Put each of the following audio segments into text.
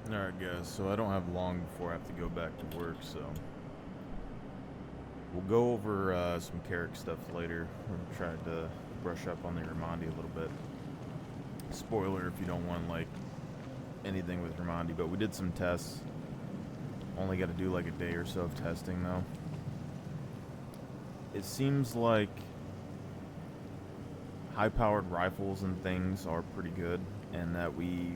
Alright guys, so I don't have long before I have to go back to work, so we'll go over some Carrick stuff later. We tried to brush up on the Yormandi a little bit. Spoiler if you don't want like anything with Yormandi, but we did some tests. Only got to do like a day or so of testing though. It seems like high-powered rifles and things are pretty good, and that we,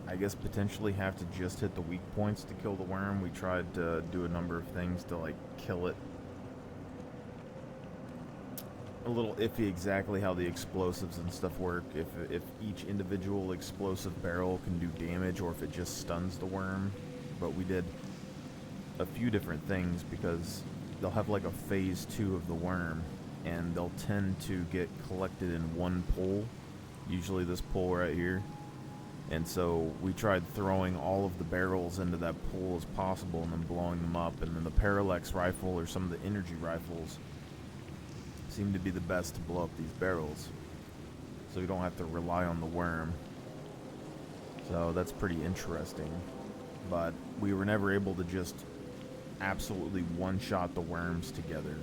I guess, potentially have to just hit the weak points to kill the worm. We tried to do a number of things to like kill it. A little iffy exactly how the explosives and stuff work. If each individual explosive barrel can do damage, or if it just stuns the worm. But we did a few different things because they'll have like a phase 2 of the worm, and they'll tend to get collected in one pool, usually this pool right here. And so we tried throwing all of the barrels into that pool as possible and then blowing them up. And then the parallax rifle or some of the energy rifles seem to be the best to blow up these barrels, so you don't have to rely on the worm. So that's pretty interesting. But we were never able to just absolutely one-shot the worms together.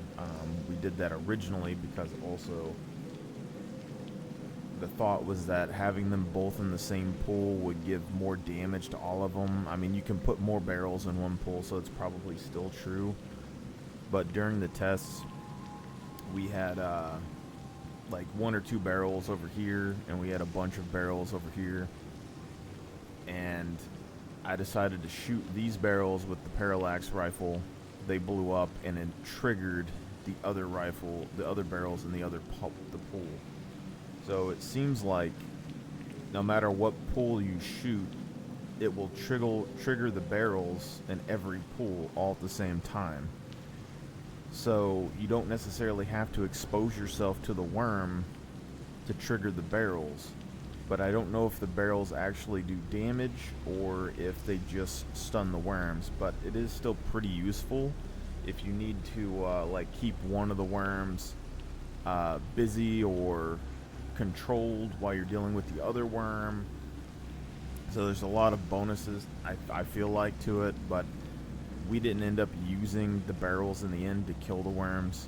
We did that originally because also the thought was that having them both in the same pool would give more damage to all of them. I mean, you can put more barrels in one pool, so it's probably still true. But during the tests, we had like 1 or 2 barrels over here, and we had a bunch of barrels over here. And I decided to shoot these barrels with the parallax rifle. They blew up, and it triggered the other rifle, the other barrels in the other the pool. So it seems like no matter what pool you shoot, it will trigger the barrels in every pool all at the same time. So you don't necessarily have to expose yourself to the worm to trigger the barrels. But I don't know if the barrels actually do damage or if they just stun the worms. But it is still pretty useful if you need to like keep one of the worms busy or controlled while you're dealing with the other worm. So there's a lot of bonuses, I feel like, to it, but we didn't end up using the barrels in the end to kill the worms.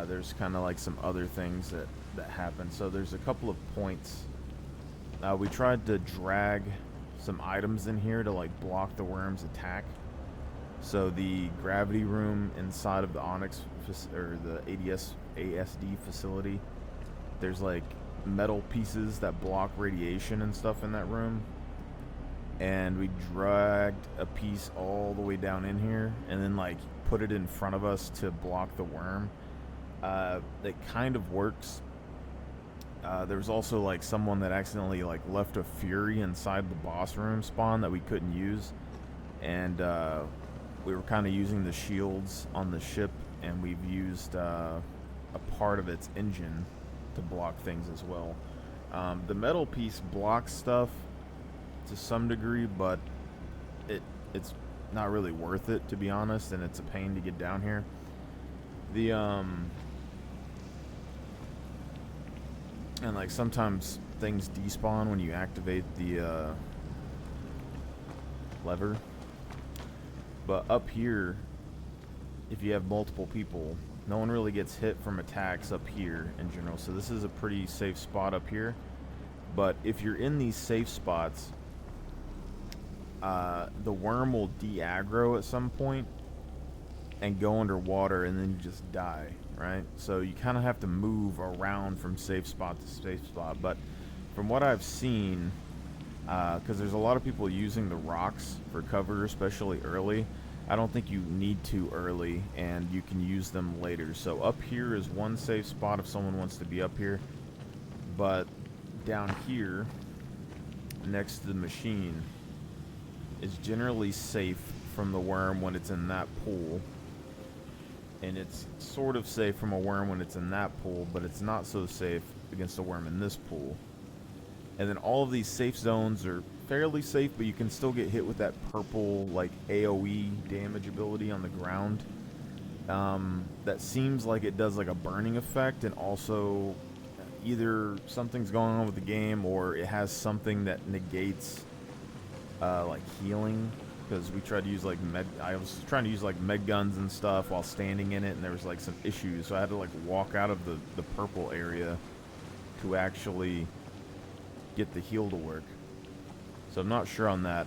There's kind of like some other things that happen. So there's a couple of points. We tried to drag some items in here to like block the worm's attack. So the gravity room inside of the Onyx or the ASD facility, there's like metal pieces that block radiation and stuff in that room. And we dragged a piece all the way down in here and then like put it in front of us to block the worm. It kind of works. There was also like someone that accidentally like left a fury inside the boss room spawn that we couldn't use, and we were kind of using the shields on the ship, and we've used a part of its engine to block things as well. The metal piece blocks stuff to some degree, but it's not really worth it, to be honest, and it's a pain to get down here. The and like sometimes things despawn when you activate the lever. But up here, if you have multiple people, no one really gets hit from attacks up here in general. So this is a pretty safe spot up here. But if you're in these safe spots, the worm will de-aggro at some point and go underwater, and then you just die, right? So you kind of have to move around from safe spot to safe spot. But from what I've seen, because there's a lot of people using the rocks for cover, especially early, I don't think you need to early, and you can use them later. So up here is one safe spot if someone wants to be up here. But down here, next to the machine, is generally safe from the worm when it's in that pool. And it's sort of safe from a worm when it's in that pool, but it's not so safe against a worm in this pool. And then all of these safe zones are fairly safe, but you can still get hit with that purple, like, AoE damage ability on the ground. That seems like it does, like, a burning effect, and also either something's going on with the game, or it has something that negates like healing, because we tried to use like I was trying to use like med guns and stuff while standing in it, and there was like some issues, so I had to like walk out of the purple area to actually get the heal to work. So I'm not sure on that.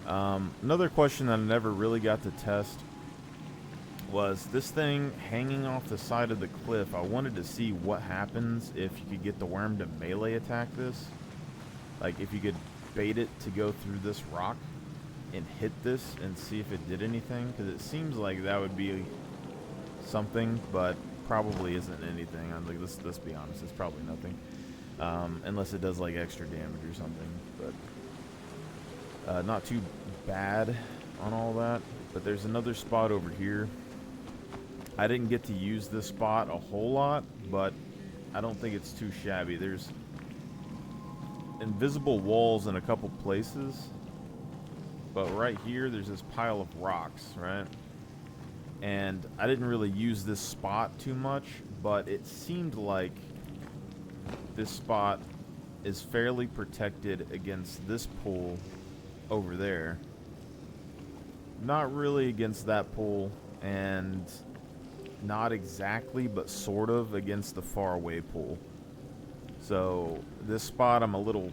Another question that I never really got to test was this thing hanging off the side of the cliff. I wanted to see what happens if you could get the worm to melee attack this. Like if you could bait it to go through this rock and hit this and see if it did anything, because it seems like that would be something, but probably isn't anything. I'm like, let's be honest, it's probably nothing, unless it does like extra damage or something. But not too bad on all that. But there's another spot over here. I didn't get to use this spot a whole lot, but I don't think it's too shabby. There's invisible walls in a couple places, but right here there's this pile of rocks, right? And I didn't really use this spot too much, but it seemed like this spot is fairly protected against this pool over there. Not really against that pool, and not exactly, but sort of against the far away pool. So this spot I'm a little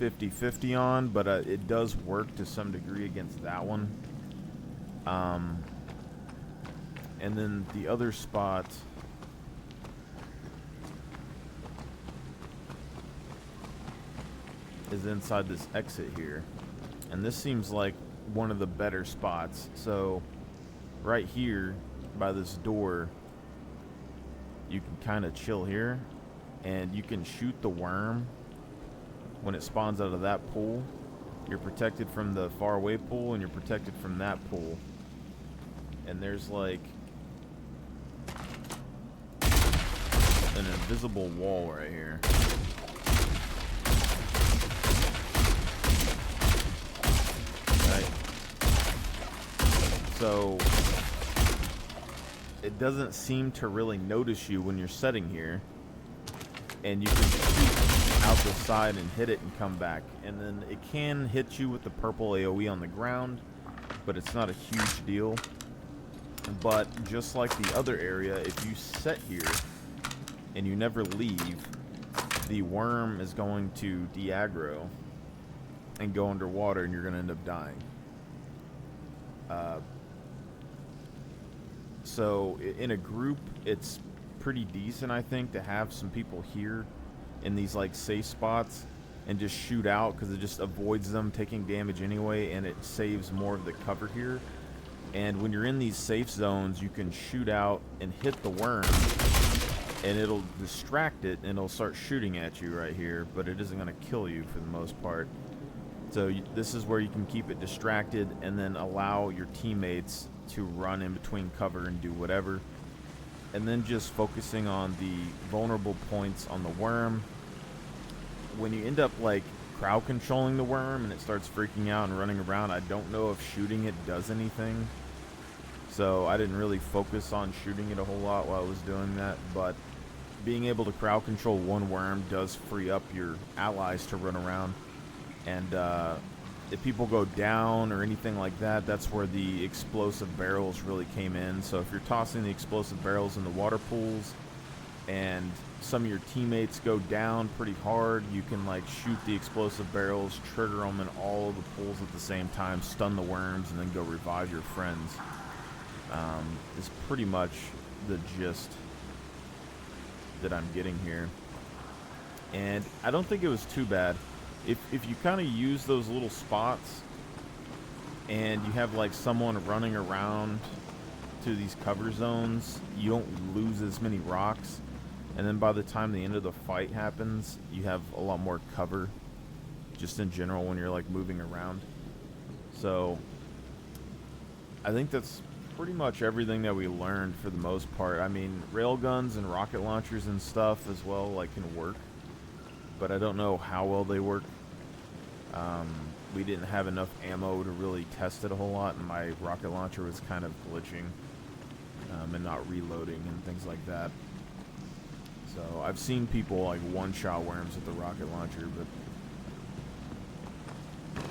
50-50 on, but it does work to some degree against that one. And then the other spot is inside this exit here. And this seems like one of the better spots. So right here by this door, you can kind of chill here, and you can shoot the worm when it spawns out of that pool. You're protected from the far away pool, and you're protected from that pool. And there's like an invisible wall right here. Right. So it doesn't seem to really notice you when you're setting here, and you can shoot out the side and hit it and come back. And then it can hit you with the purple AoE on the ground, but it's not a huge deal. But just like the other area, if you set here and you never leave, the worm is going to de-aggro and go underwater, and you're going to end up dying. So in a group, it's pretty decent, I think, to have some people here in these like safe spots and just shoot out, because it just avoids them taking damage anyway, and it saves more of the cover here. And when you're in these safe zones, you can shoot out and hit the worm, and it'll distract it, and it'll start shooting at you right here, but it isn't going to kill you for the most part. So this is where you can keep it distracted and then allow your teammates to run in between cover and do whatever. And then just focusing on the vulnerable points on the worm. When you end up like crowd controlling the worm and it starts freaking out and running around, I don't know if shooting it does anything. So I didn't really focus on shooting it a whole lot while I was doing that, but being able to crowd control one worm does free up your allies to run around. And if people go down or anything like that, that's where the explosive barrels really came in. So if you're tossing the explosive barrels in the water pools and some of your teammates go down pretty hard, you can like shoot the explosive barrels, trigger them in all of the pools at the same time, stun the worms, and then go revive your friends. Is pretty much the gist that I'm getting here. And I don't think it was too bad. If you kind of use those little spots and you have like someone running around to these cover zones, you don't lose as many rocks. And then by the time the end of the fight happens, you have a lot more cover just in general when you're like moving around. So I think that's pretty much everything that we learned for the most part. I mean, railguns and rocket launchers and stuff as well like can work, but I don't know how well they work. We didn't have enough ammo to really test it a whole lot, and my rocket launcher was kind of glitching and not reloading and things like that. So I've seen people like one-shot worms with the rocket launcher, but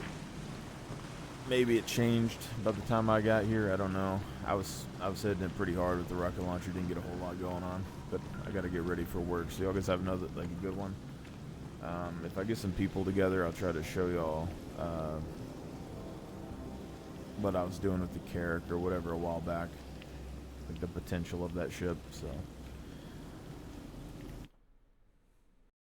Maybe it changed by the time I got here. I don't know. I was hitting it pretty hard with the rocket launcher. Didn't get a whole lot going on, but I got to get ready for work. So y'all guys have another like a good one. If I get some people together, I'll try to show y'all what I was doing with the Carrack or whatever a while back, like the potential of that ship. So.